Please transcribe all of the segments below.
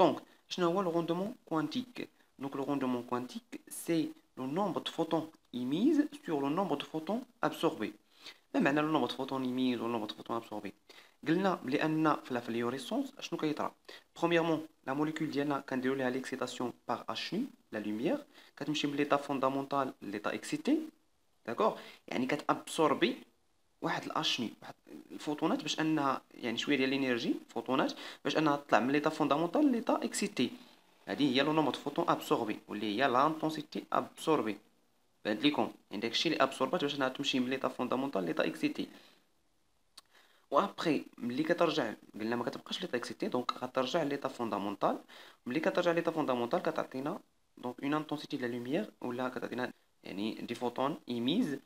Donc, شنو هو le rendement quantique? Donc, le rendement quantique, c'est le nombre de photons émis sur le nombre de photons absorbés. ما معنى le nombre de photons émis ou le nombre de photons absorbés؟ قلنا بلأن في la fluorescence شنو كيطرى؟ Premièrement, la molécule ديالنا كنديرو ليها l'excitation par H nu, la lumière, كتمشي من l'état fondamental l'état excité, d'accord؟ يعني كتابسوربي واحد الاشني واحد الفوتونات باش انها يعني شويه ديال الانرجي فوتونات باش انها تطلع من ليطا فوندامونتال ليطا اكسيتي. هذه هي لو نومبر دو فوتون ابسوربي واللي هي لانتونسيتي ابسوربي. بانت ليكم يعني داكشي اللي ابسوربات باش انها تمشي من ليطا فوندامونتال ليطا اكسيتي. وابخي ملي كترجع قلنا ما كتبقاش ليطا اكسيتي دونك غترجع ليطا فوندامونتال. ملي كترجع ليطا فوندامونتال كتعطينا دونك اون انتونسيتي ديال لا لوميير ولا كتعطينا يعني دي فوتون ايميز.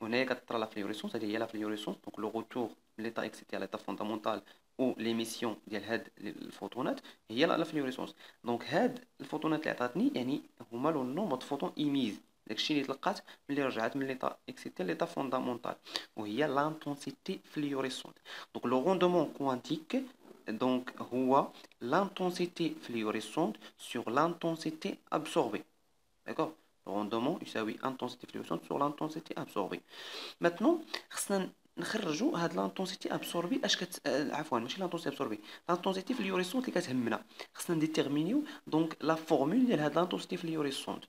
وهنايا كتطرى لا فلوريسونس. هذه هي لا فلوريسونس دونك لو روتور من ليطا اكسيتي على ليطا فوندامونتال او ليميسيون ديال هاد الفوتونات هي لا فلوريسونس. دونك هاد الفوتونات اللي عطاتني يعني هما لو نومبر دو فوتون ايميز داكشي اللي تلقات ملي رجعت من ليطا اكسيتي ليطا فوندامونتال وهي لانتونسيتي فلوريسونس. دونك لو روندومون كوانتيك دونك هو l'intensité fluorescente sur l'intensité absorbée. D'accord? Le rendement يساوي intensité fluorescente sur l'intensité absorbée. Maintenant خصنا نخرجوا هاد l'intensité absorbée اش عفوا ماشي l'intensité absorbée l'intensité fluorescente اللي كتهمنا. خصنا نديتيرمينيو دونك لا فورمول ديال هاد l'intensité fluorescente.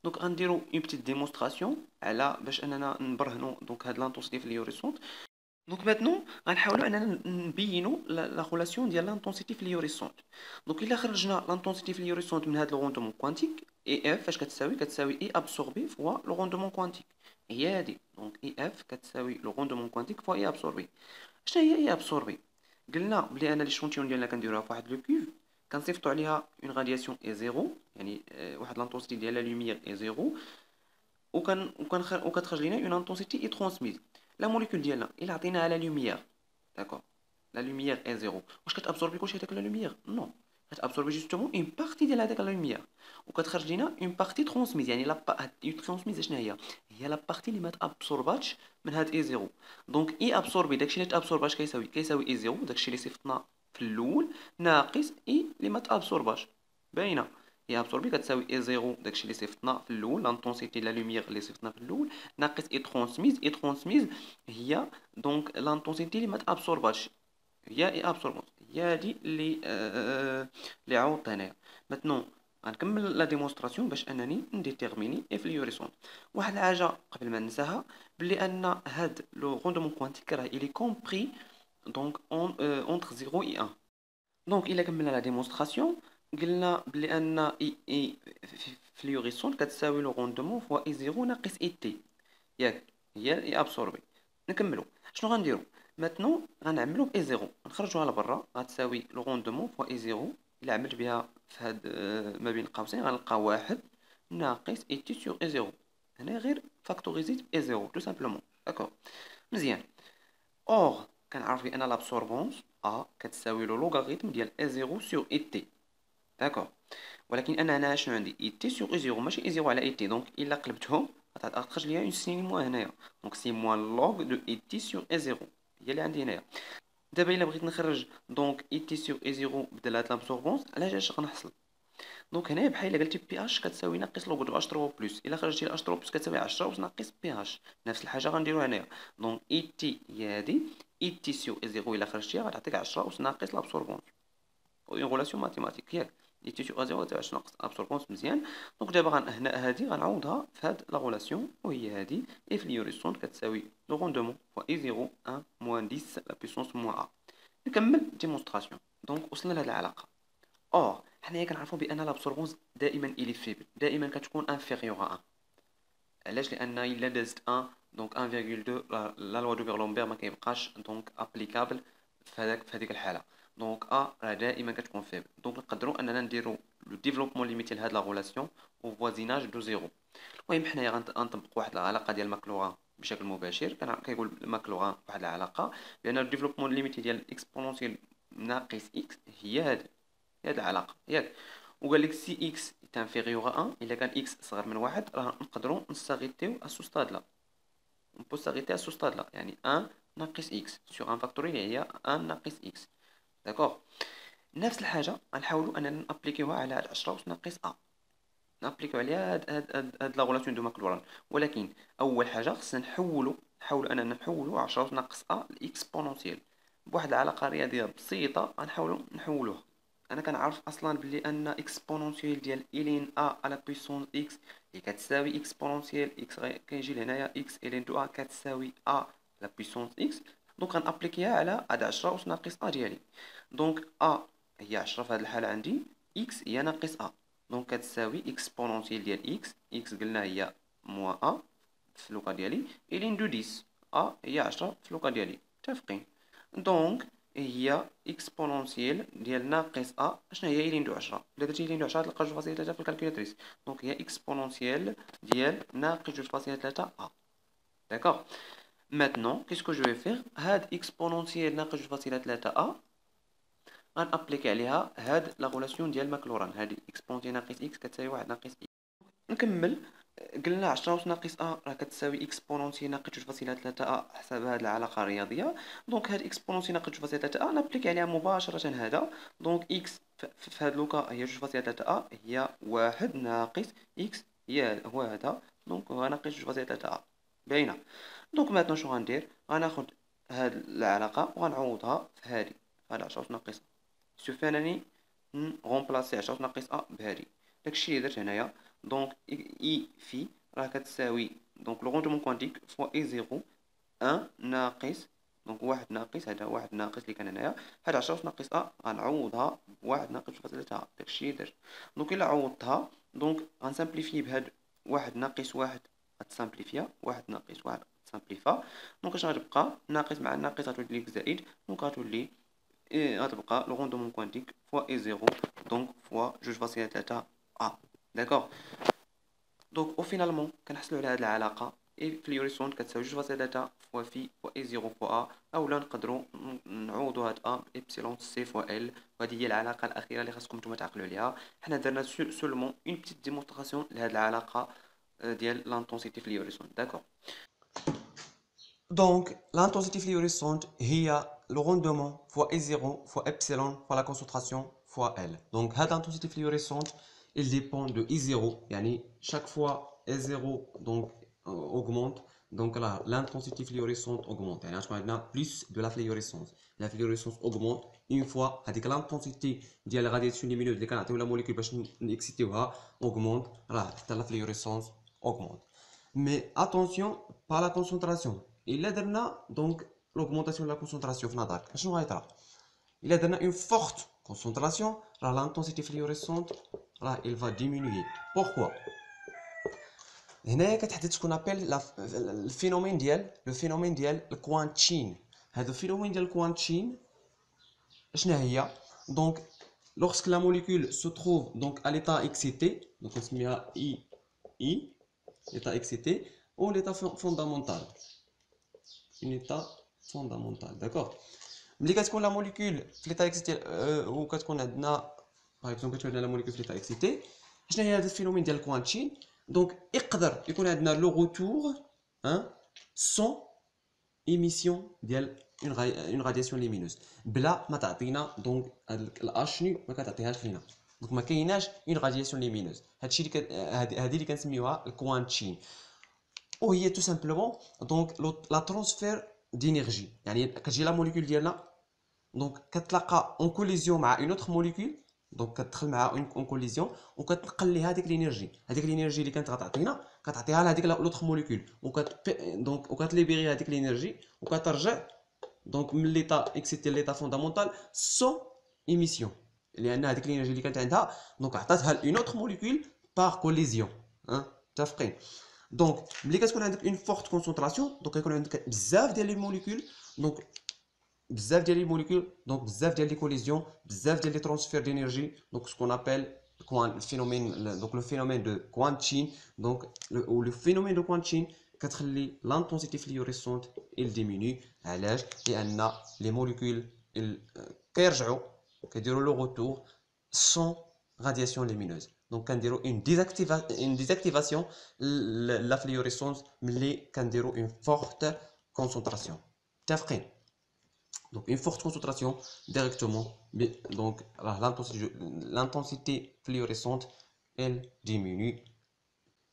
دونك غنديرو اون بتيت ديمونستراسيون على باش اننا نبرهنوا دونك هاد l'intensité fluorescente. دونك ماتنو غنحاولوا اننا نبينوا لا ريلاسيون ديال لانتونسيتي فلوريسونت. دونك الا خرجنا لانتونسيتي فلوريسونت من هذا لو روندومون كوانتيك اي اف اش كتساوي اي ابسوربي فوا لو روندومون كوانتيك. هي هذه دونك اي اف كتساوي لو روندومون كوانتيك فوا اي ابسوربي. شنو هي اي ابسوربي؟ قلنا بلي انا لي شونتيون ديالنا كنديروها فواحد لو كوف كنصيفطوا عليها اون رادياسيون اي زيرو يعني واحد لانتونسيتي ديال لا لوميير اي زيرو وكتخرج لينا اون انتونسيتي اي ترانسميز. لا موليكول ديالنا الا عطيناها لا لوميير داكور لا لوميير اي زيرو واش كتابسوربي كلشي هذاك لا لوميير؟ نو كتابسوربي جوستومون اون بارتي ديال هذاك لا لوميير وكتخرج لينا اون بارتي ترانسميز. يعني لا ترانسميز شنو هي؟ هي لا بارتي اللي ما تابسورباتش من هاد اي زيرو. دونك اي ابسوربي داكشي اللي تابسورباش كيساوي اي زيرو داكشي اللي صيفطنا في الاول ناقص اي اللي ما تابسورباش. باينه هي ابسوربي كتساوي اي زيرو داكشي اللي صيفطنا في الاول لانتونسيتي لا لوميير اللي صيفطنا في الاول ناقص اي ترانسميز هي دونك لانتونسيتي اللي ما تابسورباتش هي اي ابسوربونس. هي هادي اللي عوضت هنايا. ماتنون غنكمل لا ديمونستراسيون باش انني نديتيرميني اي فلوريسونت. واحد الحاجه قبل ما ننساها بلي ان هاد لو روندومون كوانتيك راه الي كومبري دونك اونتر 0 اي 1. دونك الا كملنا لا ديمونستراسيون قلنا بلي ان اي فلوريسونت كتساوي لو روندومون فوا اي 0 ناقص اي تي ياك هي اي ابسوربي. نكملو شنو غنديرو ماتنو غنعملو باي 0 نخرجوها لبرا غتساوي لو روندومون فوا اي 0 الا عملت بها في هاد ما بين قوسين غنلقى واحد ناقص اي تي سور اي 0. هنا غير فاكتوريزيت اي 0 تو سامبلومون داكور مزيان. اور كنعرف بان لابسوربونس ا كتساوي لو لوغاريتم ديال اي 0 سور اي تي داكور. ولكن انا هنا شنو عندي اي تي سور اي 0 ماشي اي 0 على اي تي. دونك الا قلبتهم غتخرج ليا اون سين موان هنايا دونك سي موان لوغ دو اي تي سور اي 0 هي اللي عندي هنايا. دابا الا بغيت نخرج دونك اي تي سور اي 0 بدل هاد لابسوربونس على اش غنحصل؟ دونك هنايا بحال الا قلتي بي اش كتساوي ناقص لوغ دو اش 3 بلس الا خرجتي اش 3 بلس كتساوي 10 واش ناقص بي اش. نفس الحاجه غنديرو هنايا دونك اي تي هي هادي اي تي سور اي 0 الا خرجتيها غتعطيك 10 واش ناقص لابسوربونس اون غولاسيون ماتيماتيك ياك اي تي سور ا 0 غتساوي 10 ناقص ابسوربونس. مزيان دونك دابا هنا هادي غنعوضها في هاد لا غولاسيون وهي هادي اي فلوريسونت كتساوي لو روندومون فوا اي 0 1 موان 10 لا بيسونس موان ا. نكمل ديمونستراسيون. دونك وصلنا لهاد العلاقه. اور حنايا كنعرفوا بان لابسوربونس دائما الي فيبل دائما كتكون انفيريور ا 1. علاش؟ لان الا دازت 1 دونك 1.2 لا لوا دو بيرلومبير ما كيبقاش دونك ابليكابل في هذيك الحاله. دونك راه دائما كتكون فيبل. دونك نقدروا اننا نديروا لو ديفلوبمون ليميتي لهاد لا غولاسيون او فوازيناج دو زيرو. المهم حنايا غنطبقوا واحد العلاقه ديال ماكلوران بشكل مباشر. كيقول ماكلوران واحد العلاقه بان الديفلوبمون ليميتي ديال الاكسبونونسيال ناقص اكس هي هاد العلاقه ياك. وقال لك سي اكس est inférieur à 1 الا كان اكس صغر من واحد راه نقدروا نستغيتيو اسو ستاد لا نبو ساغيتي اسو ستاد لا يعني 1 ناقص اكس سور ان فاكتوريال هي 1 ناقص اكس داكوغ. نفس الحاجه غنحاولوا اننا نابليكيوها على هاد 10 أس ناقص ا، نابليكيو عليها هاد لا غولاسيون دو ماكلوران. ولكن اول حاجه خصنا نحاولوا اننا نحولوا 10 أس ناقص ا لاكسبونونسيال بواحد العلاقه رياضيه بسيطه. غنحاولوا نحولوها. انا كنعرف اصلا بلي ان اكسبونونسيال ديال الين ا على بويسونس اكس اللي كتساوي اكسبونونسيال اكس كيجي لهنايا اكس الين دو ا كتساوي ا على بويسونس اكس. دونك غنابليكيها على هاد 10 أس ناقص ا ديالي. دونك ا هي 10 في هاد الحاله عندي، اكس هي ناقص ا، دونك كتساوي اكسبونونسيال ديال اكس قلنا هي موا ا في لوكا ديالي الين دو 10. ا هي 10 في لوكا ديالي، متفقين؟ دونك هي اكسبونونسيال ديال ناقص ا. شنو هي الين دو 10؟ الا درتي الين دو 10 تلقى 2.3 في الكالكولاتريس. دونك هي اكسبونونسيال ديال ناقص 2.3 ا. داكوغ. maintenant qu'est-ce que je vais faire؟ هاد اكسبونونسيال ناقص 2.3 ا غنابليكي عليها هاد لا غولاسيون ديال ماكلوران. هادي اكسبونونسيال ناقص اكس كتساوي 1 ناقص اكس. نكمل. قلنا 10 أس ناقص ا راه كتساوي اكسبونونسيال ناقص 2.3 ا حسب هاد العلاقه الرياضيه. دونك هاد اكسبونونسيال ناقص 2.3 ا نابليكي عليها مباشره هذا. دونك اكس في هاد لوكا هي 2.3 ا هي 1 ناقص اكس هو هذا. دونك هو ناقص 2.3 ا باينه. دونك ماتنو شنو غندير؟ غناخد هاد العلاقه وغنعوضها في هادي، هاد 10 أس ناقص ا. سوف انني غومبلاسي 10 ناقص ا بهادي. داكشي اللي درت هنايا. دونك اي في راه كتساوي دونك لو روندمون كوانتيك فوا اي زيرو 1 ناقص دونك 1 ناقص هذا 1 ناقص اللي كان هنايا. هاد 10 ناقص ا غنعوضها ب 1 ناقص 3. داكشي اللي درت. دونك الا عوضتها دونك غنسامبليفي بهاد 1 ناقص 1 غتسامبليفيا 1 ناقص 1 غتسامبليفا. دونك اش غتبقى؟ ناقص مع ناقص غتولي لك زائد. دونك غتولي غتبقى لو روندمون كوانتيك فوا اي زيرو دونك فوا 2.3 ا. داكوغ. دونك او فينالمون كنحصلوا على هاد العلاقه اي فليوريسونت كتساوي 2.3 فوا في فوا اي زيرو فوا ا. اولا نقدروا نعوضوا هاد ا ابسيلون سي فوا ال. وهذه هي العلاقه الاخيره اللي خاصكم نتوما تعقلوا عليها. حنا درنا سولمون اون بيتيت ديمونستراسيون لهاد العلاقه ديال لانتونسيتي فليوريسونت. داكوغ. Donc, l'intensité fluorescente est le rendement fois E0 fois epsilon fois la concentration fois L. Donc, l'intensité fluorescente, il dépend de I0. Yani, chaque fois E0 donc, augmente, donc l'intensité fluorescente augmente. Yani, on a plus de la fluorescence. La fluorescence augmente une fois l'intensité de la radiation lumineuse de la molécule augmente, la fluorescence augmente. Mais attention, pas la concentration. Il a donné donc l'augmentation de la concentration. Il a donné une forte concentration. L'intensité fluorescente, là, il va diminuer. Pourquoi? هنا كتحدث ce qu'on appelle le phénomène ديال الكوانتشين. هذا الphénomène ديال الكوانتشين شنو هي؟ Donc lorsque la molécule se trouve donc à l'état excité, donc on se met à I, l'état excité, ou l'état fondamental. Un état fondamental, d'accord. ملي كتكون لا موليكول في l'état excité وكتكون عندنا par exemple كتكون عندنا لا موليكول في l'état excité، شنو هي هذا الفينومين ديال الكوانتشين؟ دونك يقدر يكون عندنا لو روتور سون ايميسيون ديال اون رادياسيون ليمينوز بلا ما تعطينا دونك الاش نو ما كتعطيهاش لينا. دونك ما كايناش اون رادياسيون ليمينوز. هادشي اللي هذه اللي كنسميوها الكوانتشين. وهي تو سامبلومون دونك لا ترانسفير دينيرجي. يعني كتجي لا موليكول ديالنا دونك كتلاقى اون كوليزيون مع اون اوتر موليكول، دونك كتدخل معها اون كوليزيون وكتنقل ليها هذيك الانرجي. هذيك الانرجي اللي كانت غتعطينا كتعطيها لهذيك لوتر موليكول دونك وكتليبيري هذيك الانرجي وكترجع دونك من ليطا اكسيتي ليطا فوندامونتال سون ايميسيون، لان هذيك الانرجي اللي كانت عندها دونك عطاتها لأون اوتر موليكول بار كوليزيون. متفقين؟ دونك ملي كتكون عندك اون فورت كونسونطراسيون دونك كيكون عندك بزاف ديال لي موليكول، دونك بزاف ديال لي موليكول دونك بزاف ديال لي كوليزيون، بزاف ديال لي ترانسفير دينيرجي. دونك سكون ابل الفينومين دونك لو فينومين دو كوانتشين. دونك لو فينومين دو كوانتشين كتخلي لانتونسيتي فليوريسونت il diminue. علاش؟ لان لي موليكول كيرجعوا كيديروا لو روتور سون رادياسيون ليمينوز. دونك كنديروا اون ديزاكتيفاسيون لا فليوريسونس ملي كنديروا اون فورت كونسونطراسيون. متفقين؟ Donc une forte concentration directement, donc l'intensité fluorescente elle diminue.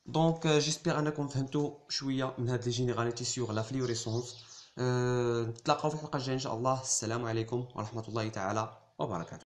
Donc j'espère انكم فهمتوا شويه من هذه les généralités sur la fluorescence. نتلاقاو في الحلقه الجايه ان شاء الله. السلام عليكم ورحمه الله تعالى وبركاته.